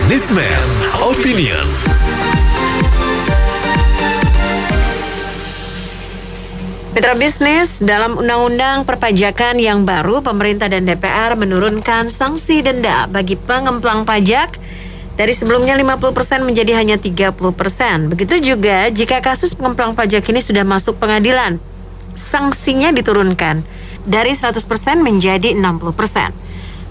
Businessman Opinion. Mitra bisnis, dalam Undang-Undang Perpajakan yang baru, pemerintah dan DPR menurunkan sanksi denda bagi pengemplang pajak dari sebelumnya 50% menjadi hanya 30%. Begitu juga jika kasus pengemplang pajak ini sudah masuk pengadilan, sanksinya diturunkan dari 100% menjadi 60%.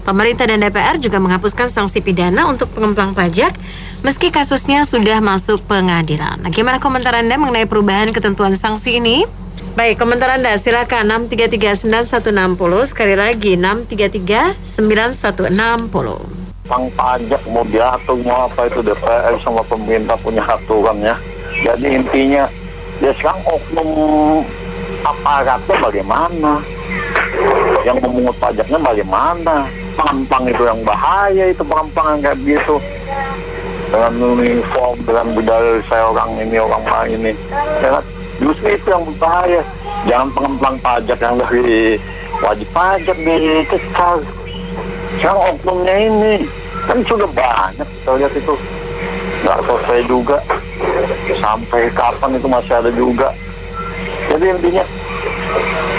Pemerintah dan DPR juga menghapuskan sanksi pidana untuk pengemplang pajak meski kasusnya sudah masuk pengadilan. Nah, gimana komentar Anda mengenai perubahan ketentuan sanksi ini? Baik, komentar Anda silakan 6339160, sekali lagi 6339160. Pang pajak mau diatur mau apa itu DPR sama pemerintah punya aturannya. Jadi intinya ya sekarang oknum aparatnya bagaimana, yang memungut pajaknya bagaimana. Pengemplang itu yang bahaya, itu pengemplang yang kayak gitu dengan uniform, dengan budaya saya orang ini orang lain ini ya, justru itu yang berbahaya. Jangan pengemplang pajak yang dari wajib pajak dikejar. Sekarang oknumnya ini kan sudah banyak, kita lihat itu nggak selesai juga, sampai kapan itu masih ada juga. Jadi intinya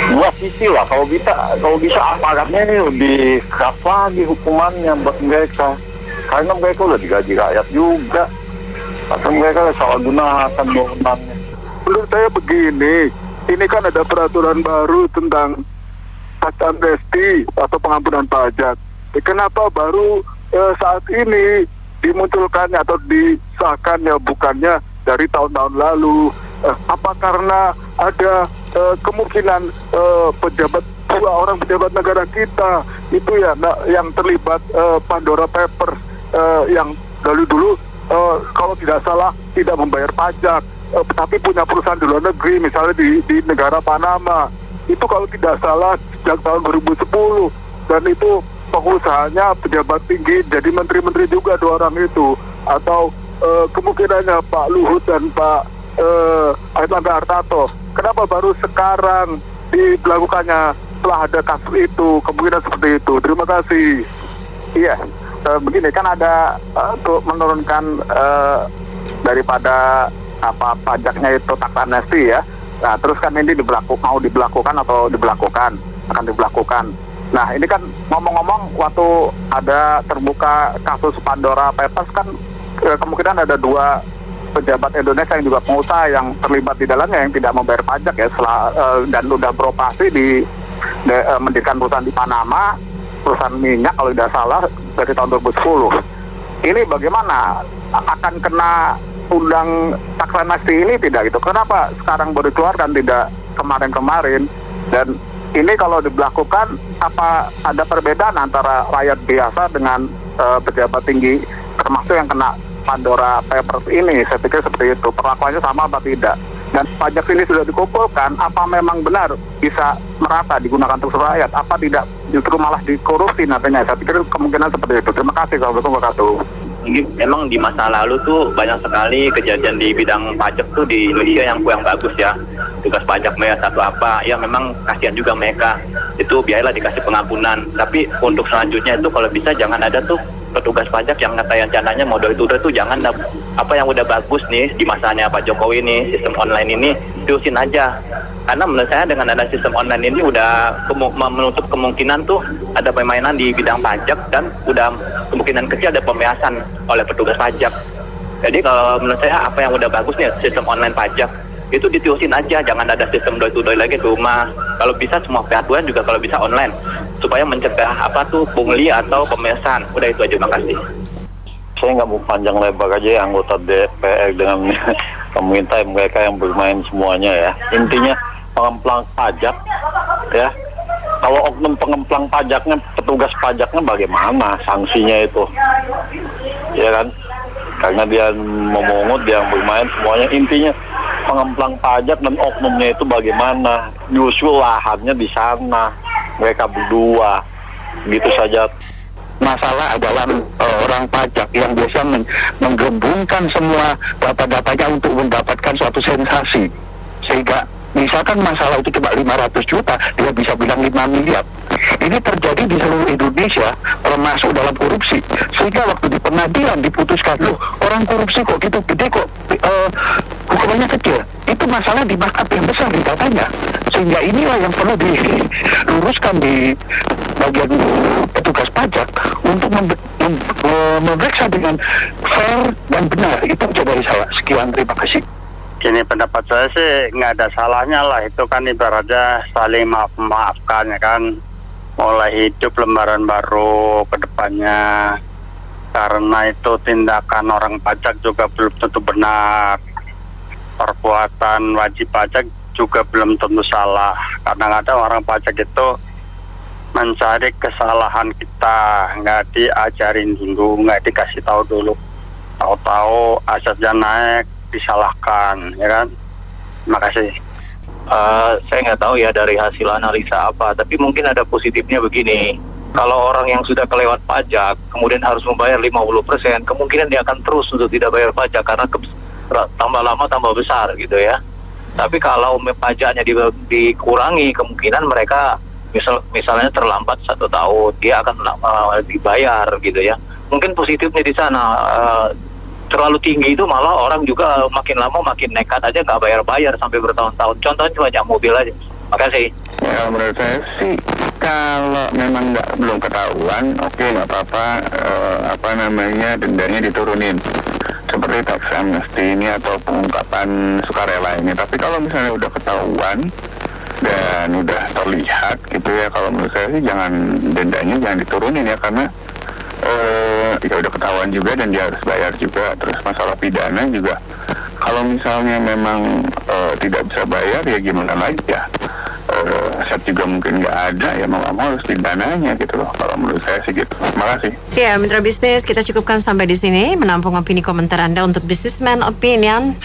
dua sisi lah, kalau bisa aparatnya ini lebih keras lagi hukumannya buat mereka, karena mereka udah digaji rakyat juga, atau mereka salah gunakan wewenangnya. Menurut saya begini, ini kan ada peraturan baru tentang tax amnesty atau pengampunan pajak. Kenapa baru saat ini dimunculkannya atau disahkannya, bukannya dari tahun-tahun lalu? Apa karena ada kemungkinan dua orang pejabat negara kita itu ya yang terlibat Pandora Papers yang dulu kalau tidak salah tidak membayar pajak, tapi punya perusahaan di luar negeri, misalnya di negara Panama. Itu kalau tidak salah sejak tahun 2010, dan itu pengusahanya pejabat tinggi, jadi menteri-menteri juga dua orang itu. Atau kemungkinannya Pak Luhut dan Pak Airlangga Hartarto. Kenapa baru sekarang dilakukannya setelah ada kasus itu? Kemungkinan seperti itu. Terima kasih. Iya, begini kan ada untuk menurunkan daripada pajaknya itu tax amnesty ya. Nah, terus kan ini akan diberlakukan. Nah, ini kan ngomong-ngomong waktu ada terbuka kasus Pandora Papers kan kemungkinan ada dua pejabat Indonesia yang juga pengusaha yang terlibat di dalamnya yang tidak membayar pajak ya, dan sudah beroperasi mendirikan perusahaan di Panama, perusahaan minyak kalau tidak salah dari tahun 2010. Ini bagaimana, akan kena undang tax amnesty ini tidak gitu? Kenapa sekarang baru dikeluarkan, tidak kemarin-kemarin? Dan ini kalau diberlakukan, apa ada perbedaan antara rakyat biasa dengan pejabat tinggi termasuk yang kena Pandora Papers ini? Saya pikir seperti itu. Perlakuannya sama apa tidak? Dan pajak ini sudah dikumpulkan, apa memang benar bisa merata digunakan untuk rakyat? Apa tidak justru malah dikorupsi nantinya? Saya pikir kemungkinan seperti itu. Terima kasih. Assalamualaikum warahmatullahi wabarakatuh. Memang di masa lalu tuh banyak sekali kejadian di bidang pajak tuh di Indonesia yang kurang bagus ya. Tugas pajak mereka satu apa, ya memang kasihan juga mereka. Itu biarlah dikasih pengampunan. Tapi untuk selanjutnya itu kalau bisa jangan ada tuh petugas pajak yang rencananya modal itu tuh jangan, apa yang udah bagus nih di masanya Pak Jokowi nih, sistem online ini terusin aja. Karena menurut saya dengan ada sistem online ini udah menutup kemungkinan tuh ada permainan di bidang pajak, dan udah kemungkinan kecil ada pembebasan oleh petugas pajak. Jadi kalau menurut saya apa yang udah bagus nih sistem online pajak itu diterusin aja, jangan ada sistem door-to-door lagi ke rumah. Kalau bisa semua peraturan juga kalau bisa online supaya mencegah pungli atau pemesan. Udah itu aja, makasih. Saya nggak mau panjang lebar aja ya, anggota DPR dengan pemerintah mereka yang bermain semuanya ya. Intinya pengemplang pajak ya, kalau oknum pengemplang pajaknya, petugas pajaknya bagaimana sanksinya itu ya kan, karena dia memungut, dia yang bermain semuanya. Intinya pengemplang pajak dan oknumnya itu bagaimana, justru lahannya di sana mereka berdua, gitu saja. Masalah adalah orang pajak yang biasa menggabungkan semua data-datanya untuk mendapatkan suatu sensasi, sehingga misalkan masalah itu cuma 500 juta, dia bisa bilang 5 miliar. Ini terjadi di seluruh Indonesia, termasuk dalam korupsi. Sehingga waktu di pengadilan diputuskan, loh orang korupsi kok gitu gede kok hukumannya kecil. Itu masalah di markup yang besar di datanya. Sehingga inilah yang perlu diluruskan di bagian petugas pajak untuk memeriksa dengan fair dan benar. Itu aja dari saya. Sekian, terima kasih. Gini, pendapat saya sih nggak ada salahnya lah. Itu kan ibaratnya saling maaf-maafkan ya kan. Mulai hidup lembaran baru ke depannya. Karena itu tindakan orang pajak juga belum tentu benar. Perbuatan wajib pajak juga belum tentu salah. Kadang-kadang orang pajak itu mencari kesalahan kita, nggak diajarin dulu, nggak dikasih tahu dulu. Tahu-tahu asetnya naik, disalahkan, ya kan? Terima kasih. Saya nggak tahu ya dari hasil analisa apa, tapi mungkin ada positifnya begini. Kalau orang yang sudah kelewat pajak, kemudian harus membayar 50%, kemungkinan dia akan terus untuk tidak bayar pajak karena tambah lama tambah besar gitu ya. Tapi kalau pajaknya dikurangi, kemungkinan mereka misalnya terlambat 1 tahun, dia akan dibayar gitu ya. Mungkin positifnya di sana. Terlalu tinggi itu malah orang juga makin lama makin nekat aja nggak bayar sampai bertahun-tahun. Contohnya banyak mobil aja. Makasih. Ya, menurut saya sih kalau memang belum ketahuan, oke, nggak apa-apa, dendanya diturunin seperti tax amnesty ini atau pengungkapan sukarela ini. Tapi kalau misalnya udah ketahuan dan udah terlihat gitu ya, kalau menurut saya sih dendanya jangan diturunin ya, karena ya udah ketahuan juga dan dia harus bayar juga. Terus masalah pidana juga, kalau misalnya memang tidak bisa bayar ya gimana lagi ya, aset juga mungkin nggak ada, ya mau harus pidananya gitu loh. Kalau menurut saya sih gitu. Terima kasih. Ya, Mitra Bisnis, kita cukupkan sampai di sini. Menampung opini komentar Anda untuk Businessman Opinion.